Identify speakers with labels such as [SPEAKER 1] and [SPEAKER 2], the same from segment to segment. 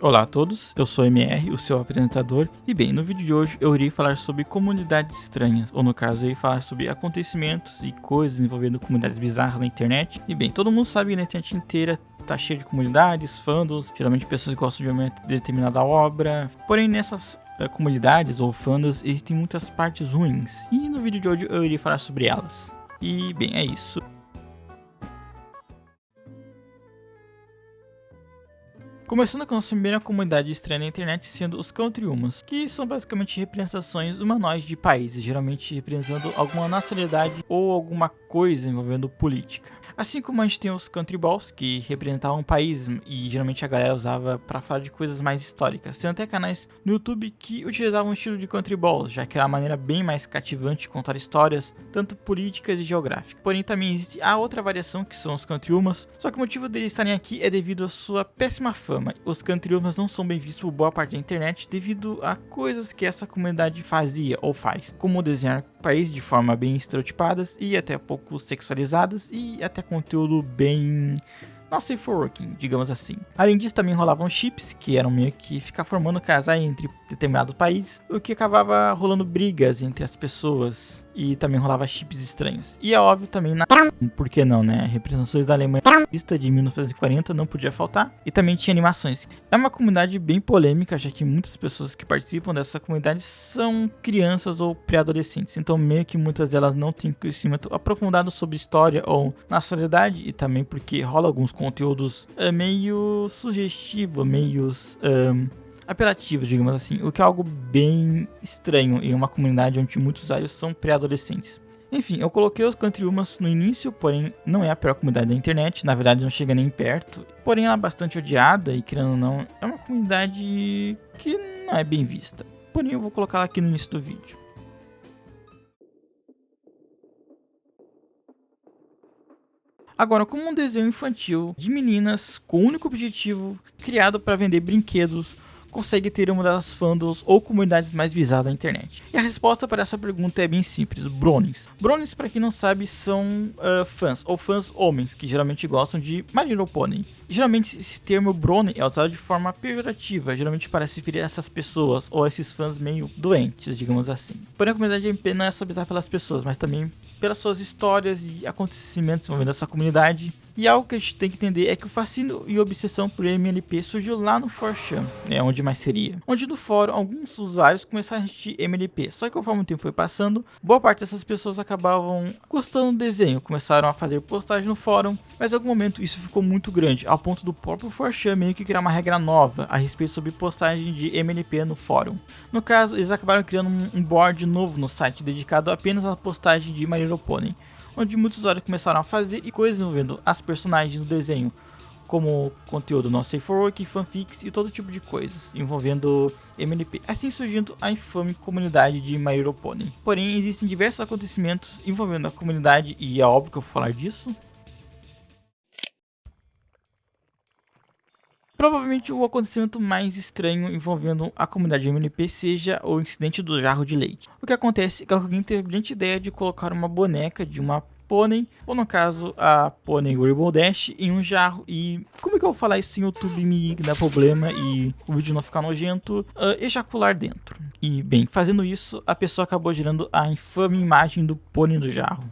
[SPEAKER 1] Olá a todos, eu sou MR, o seu apresentador, e bem, no vídeo de hoje eu irei falar sobre comunidades estranhas, ou no caso eu irei falar sobre acontecimentos e coisas envolvendo comunidades bizarras na internet. E bem, todo mundo sabe que na internet inteira tá cheio de comunidades, fandoms, geralmente pessoas que gostam de uma determinada obra, porém nessas comunidades ou fandoms existem muitas partes ruins, e no vídeo de hoje eu irei falar sobre elas. E bem, é isso. Começando com a nossa primeira comunidade estranha na internet, sendo os Country Humans, que são basicamente representações humanoides de países, geralmente representando alguma nacionalidade ou alguma coisa envolvendo política. Assim como a gente tem os Country Balls, que representavam países e geralmente a galera usava para falar de coisas mais históricas, sendo até canais no YouTube que utilizavam o estilo de Country Balls, já que era uma maneira bem mais cativante de contar histórias, tanto políticas e geográficas. Porém também existe a outra variação, que são os Country Humans, só que o motivo deles estarem aqui é devido à sua péssima fama. Os Country Humans não são bem vistos por boa parte da internet devido a coisas que essa comunidade fazia ou faz, como desenhar países de forma bem estereotipadas e até pouco sexualizadas e até conteúdo bem not safe for working, digamos assim. Além disso, também rolavam chips, que eram meio que ficar formando casais entre determinados países, o que acabava rolando brigas entre as pessoas, e também rolava chips estranhos. E é óbvio também, por que não, né? Representações da Alemanha vista de 1940 não podia faltar, e também tinha animações. É uma comunidade bem polêmica, já que muitas pessoas que participam dessa comunidade são crianças ou pré-adolescentes, então meio que muitas delas não têm conhecimento aprofundado sobre história ou nacionalidade, e também porque rola alguns conteúdos meio sugestivos, meio apelativos, digamos assim, o que é algo bem estranho em uma comunidade onde muitos usuários são pré-adolescentes. Enfim, eu coloquei os Country Humans no início, porém não é a pior comunidade da internet, na verdade não chega nem perto, porém ela é bastante odiada e, querendo ou não, é uma comunidade que não é bem vista. Porém eu vou colocar ela aqui no início do vídeo. Agora, como um desenho infantil de meninas com o único objetivo, criado para vender brinquedos, consegue ter uma das fandoms ou comunidades mais visadas na internet? E a resposta para essa pergunta é bem simples: Bronies. Bronies, para quem não sabe, são fãs, ou fãs homens, que geralmente gostam de My Little Pony. E, geralmente esse termo Brony é usado de forma pejorativa, geralmente para se referir a essas pessoas, ou a esses fãs meio doentes, digamos assim. Porém a comunidade MP não é só bizarra pelas pessoas, mas também pelas suas histórias e acontecimentos envolvendo essa comunidade. E algo que a gente tem que entender é que o fascínio e obsessão por MLP surgiu lá no 4chan, onde mais seria. Onde no fórum alguns usuários começaram a assistir MLP, só que conforme o tempo foi passando, boa parte dessas pessoas acabavam gostando do desenho, começaram a fazer postagem no fórum, mas em algum momento isso ficou muito grande, ao ponto do próprio 4chan meio que criar uma regra nova a respeito sobre postagem de MLP no fórum. No caso, eles acabaram criando um board novo no site dedicado apenas à postagem de My Little Pony, onde muitos usuários começaram a fazer e coisas envolvendo as personagens do desenho, como conteúdo not safe for work, fanfics e todo tipo de coisas envolvendo MLP, assim surgindo a infame comunidade de My Little Pony. Porém, existem diversos acontecimentos envolvendo a comunidade e é óbvio que eu vou falar disso. Provavelmente o acontecimento mais estranho envolvendo a comunidade MLP seja o incidente do jarro de leite. O que acontece é que alguém teve a brilhante ideia de colocar uma boneca de uma pônei, ou no caso a pônei Rainbow Dash, em um jarro. E como é que eu vou falar isso sem o YouTube me dar problema e o vídeo não ficar nojento? Ejacular dentro. E bem, fazendo isso, a pessoa acabou gerando a infame imagem do pônei do jarro.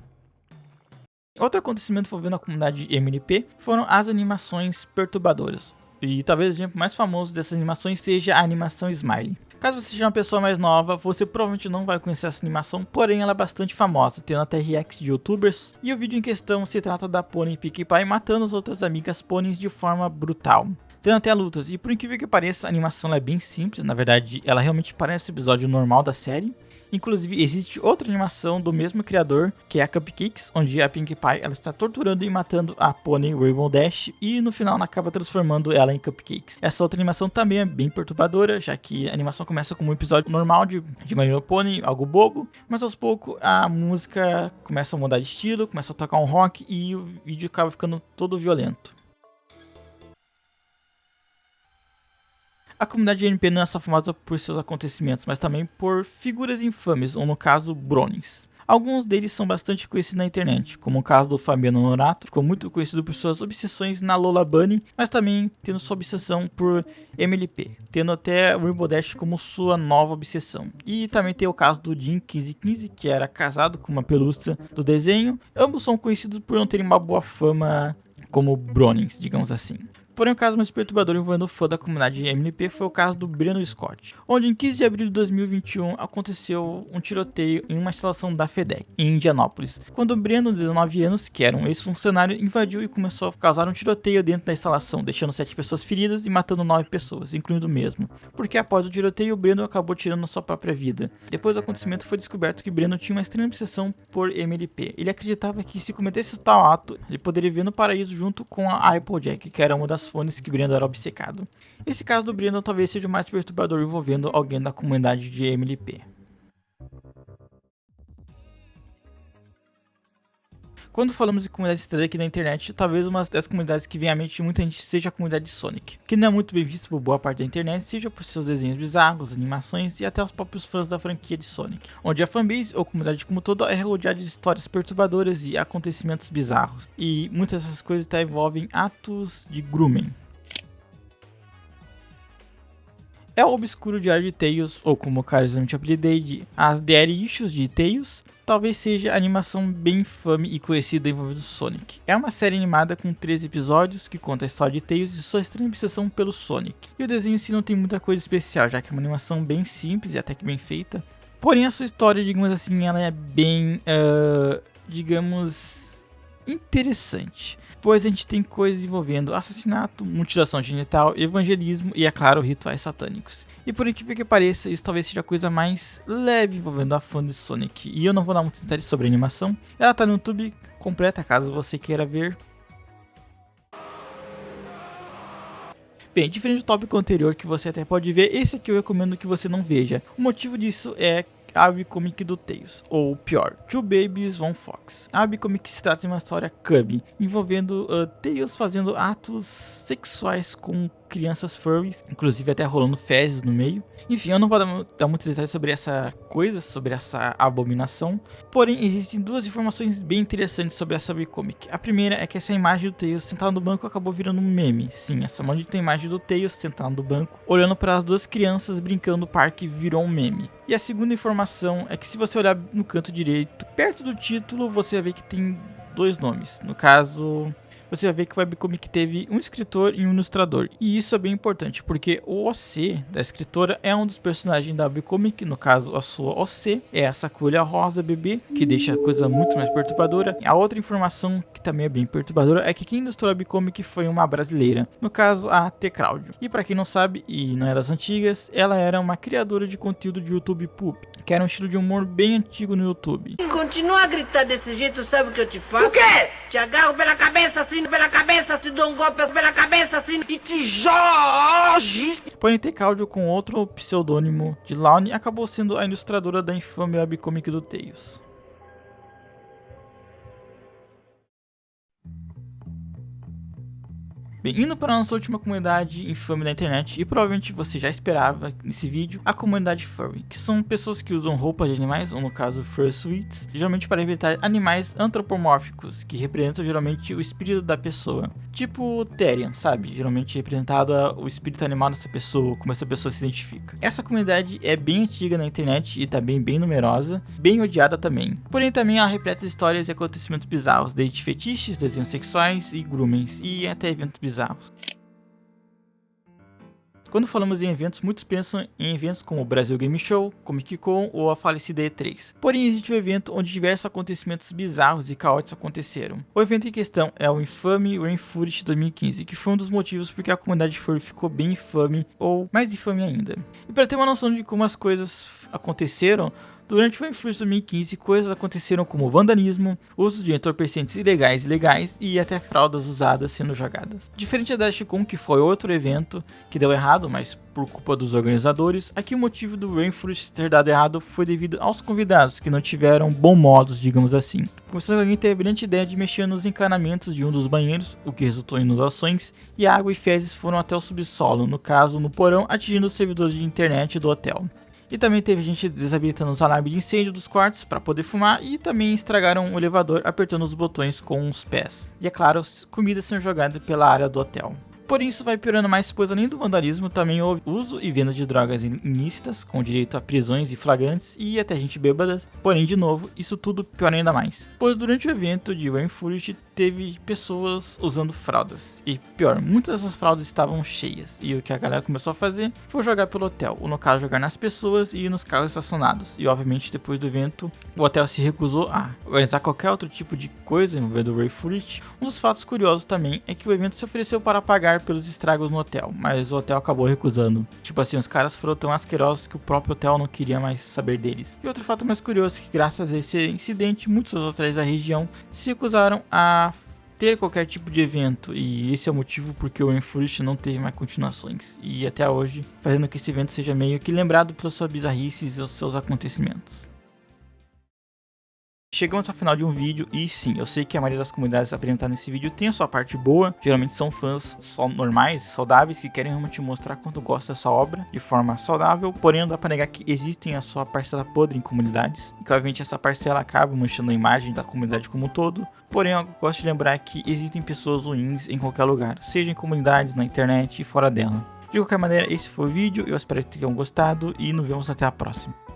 [SPEAKER 1] Outro acontecimento envolvendo a comunidade MLP foram as animações perturbadoras. E talvez o exemplo mais famoso dessas animações seja a animação Smiley. Caso você seja uma pessoa mais nova, você provavelmente não vai conhecer essa animação, porém ela é bastante famosa, tendo até reacts de youtubers. E o vídeo em questão se trata da Pony Pinkie Pie matando as outras amigas pôneis de forma brutal, tendo até lutas. E por incrível que pareça, a animação é bem simples, na verdade ela realmente parece o episódio normal da série. Inclusive, existe outra animação do mesmo criador, que é a Cupcakes, onde a Pinkie Pie ela está torturando e matando a pônei Rainbow Dash e no final ela acaba transformando ela em Cupcakes. Essa outra animação também é bem perturbadora, já que a animação começa como um episódio normal de My Little Pony, algo bobo, mas aos poucos a música começa a mudar de estilo, começa a tocar um rock e o vídeo acaba ficando todo violento. A comunidade MLP não é só famosa por seus acontecimentos, mas também por figuras infames, ou no caso, Bronies. Alguns deles são bastante conhecidos na internet, como o caso do Fabiano Norato, ficou muito conhecido por suas obsessões na Lola Bunny, mas também tendo sua obsessão por MLP, tendo até o Rainbow Dash como sua nova obsessão. E também tem o caso do Jim 1515, que era casado com uma pelúcia do desenho. Ambos são conhecidos por não terem uma boa fama como Bronins, digamos assim. Porém, o caso mais perturbador envolvendo o fã da comunidade MLP foi o caso do Breno Scott, onde em 15 de abril de 2021 aconteceu um tiroteio em uma instalação da FedEx, em Indianápolis, quando o Breno, de 19 anos, que era um ex-funcionário, invadiu e começou a causar um tiroteio dentro da instalação, deixando 7 pessoas feridas e matando 9 pessoas, incluindo o mesmo, porque após o tiroteio o Breno acabou tirando sua própria vida. Depois do acontecimento foi descoberto que Breno tinha uma estranha obsessão por MLP. Ele acreditava que se cometesse tal ato, ele poderia viver no paraíso junto com a Applejack, que era uma das fones que Breno era obcecado. Esse caso do Breno talvez seja o mais perturbador envolvendo alguém da comunidade de MLP. Quando falamos de comunidade estranha aqui na internet, talvez uma das comunidades que vem à mente de muita gente seja a comunidade de Sonic, que não é muito bem vista por boa parte da internet, seja por seus desenhos bizarros, animações e até os próprios fãs da franquia de Sonic, onde a fanbase ou comunidade como todo é rodeada de histórias perturbadoras e acontecimentos bizarros, e muitas dessas coisas até envolvem atos de grooming. É o obscuro diário de Tails, ou como carinhosamente apelidei de As Diary Issues de Tails, talvez seja a animação bem infame e conhecida envolvendo Sonic. É uma série animada com 13 episódios que conta a história de Tails e sua estranha obsessão pelo Sonic. E o desenho em si não tem muita coisa especial, já que é uma animação bem simples e até que bem feita. Porém a sua história, digamos assim, ela é bem, digamos, interessante. Pois a gente tem coisas envolvendo assassinato, mutilação genital, evangelismo e, é claro, rituais satânicos. E por incrível que pareça, isso talvez seja a coisa mais leve envolvendo a fã de Sonic. E eu não vou dar muitos detalhes sobre a animação. Ela tá no YouTube completa, caso você queira ver. Bem, diferente do tópico anterior que você até pode ver, esse aqui eu recomendo que você não veja. O motivo disso é a webcomic do Tails, ou pior, Two Babies One Fox. A webcomic se trata de uma história cub, envolvendo Tails fazendo atos sexuais com crianças furries, inclusive até rolando fezes no meio. Enfim, eu não vou dar muitos detalhes sobre essa coisa, sobre essa abominação. Porém, existem duas informações bem interessantes sobre essa webcomic. A primeira é que essa imagem do Tails sentado no banco acabou virando um meme. Sim, essa maldita imagem do Tails sentado no banco, olhando para as duas crianças brincando no parque, virou um meme. E a segunda informação é que se você olhar no canto direito, perto do título, você vai ver que tem dois nomes. No caso, você vai ver que o webcomic teve um escritor e um ilustrador. E isso é bem importante, porque o OC da escritora é um dos personagens da webcomic, no caso a sua OC é essa coelha rosa bebê, que deixa a coisa muito mais perturbadora. A outra informação que também é bem perturbadora é que quem ilustrou a webcomic foi uma brasileira, no caso a T. Claudio. E para quem não sabe, e não é das antigas, ela era uma criadora de conteúdo de YouTube Poop, que era um estilo de humor bem antigo no YouTube.
[SPEAKER 2] Continua a gritar desse jeito, sabe o que eu te faço? O quê? Te agarro pela cabeça, assim, te dou um golpe pela cabeça, assim, e te jorge.
[SPEAKER 1] Porém, T. Claudio, com outro pseudônimo de Laune, acabou sendo a ilustradora da infame webcomic do Tails. Bem, indo para a nossa última comunidade infame da internet, e provavelmente você já esperava nesse vídeo, a comunidade furry, que são pessoas que usam roupas de animais, ou no caso fursuits, geralmente para representar animais antropomórficos, que representam geralmente o espírito da pessoa. Tipo Therian, sabe? Geralmente representado o espírito animal dessa pessoa, como essa pessoa se identifica. Essa comunidade é bem antiga na internet e também bem numerosa, bem odiada também. Porém também ela repleta histórias e acontecimentos bizarros, desde fetiches, desenhos sexuais e groomings, e até eventos bizarros. Quando falamos em eventos, muitos pensam em eventos como o Brasil Game Show, Comic Con ou a falecida E3. Porém, existe um evento onde diversos acontecimentos bizarros e caóticos aconteceram. O evento em questão é o infame Rainforest 2015, que foi um dos motivos porque a comunidade furry ficou bem infame, ou mais infame ainda. E para ter uma noção de como as coisas aconteceram, durante o Rainforest 2015, coisas aconteceram como vandalismo, uso de entorpecentes ilegais e legais e até fraldas usadas sendo jogadas. Diferente da DashCon, que foi outro evento que deu errado, mas por culpa dos organizadores, aqui o motivo do Rainforest ter dado errado foi devido aos convidados, que não tiveram bons modos, digamos assim. Começando, alguém teve a brilhante ideia de mexer nos encanamentos de um dos banheiros, o que resultou em inundações, e água e fezes foram até o subsolo, no caso no porão, atingindo os servidores de internet do hotel. E também teve gente desabilitando os alarmes de incêndio dos quartos para poder fumar, e também estragaram o elevador apertando os botões com os pés. E é claro, comidas são jogadas pela área do hotel. Porém, isso vai piorando mais, pois além do vandalismo, também houve uso e venda de drogas ilícitas, com direito a prisões e flagrantes e até gente bêbada. Porém, de novo, isso tudo piora ainda mais, pois durante o evento de Rainforest teve pessoas usando fraldas. E pior, muitas dessas fraldas estavam cheias, e o que a galera começou a fazer foi jogar pelo hotel, ou no caso jogar nas pessoas e nos carros estacionados. E obviamente depois do evento, o hotel se recusou a organizar qualquer outro tipo de coisa envolvendo o Rainforest. Um dos fatos curiosos também é que o evento se ofereceu para pagar pelos estragos no hotel, mas o hotel acabou recusando. Tipo assim, os caras foram tão asquerosos que o próprio hotel não queria mais saber deles. E outro fato mais curioso é que graças a esse incidente, muitos hotéis da região se recusaram a ter qualquer tipo de evento, e esse é o motivo porque o Rainforest não teve mais continuações, e até hoje fazendo que esse evento seja meio que lembrado pelas suas bizarrices e os seus acontecimentos. Chegamos ao final de um vídeo e sim, eu sei que a maioria das comunidades apresentadas nesse vídeo tem a sua parte boa, geralmente são fãs só normais, saudáveis, que querem realmente mostrar quanto gostam dessa obra de forma saudável, porém não dá pra negar que existem a sua parcela podre em comunidades, e que obviamente essa parcela acaba manchando a imagem da comunidade como um todo. Porém, eu gosto de lembrar que existem pessoas ruins em qualquer lugar, seja em comunidades, na internet e fora dela. De qualquer maneira, esse foi o vídeo, eu espero que tenham gostado e nos vemos até a próxima.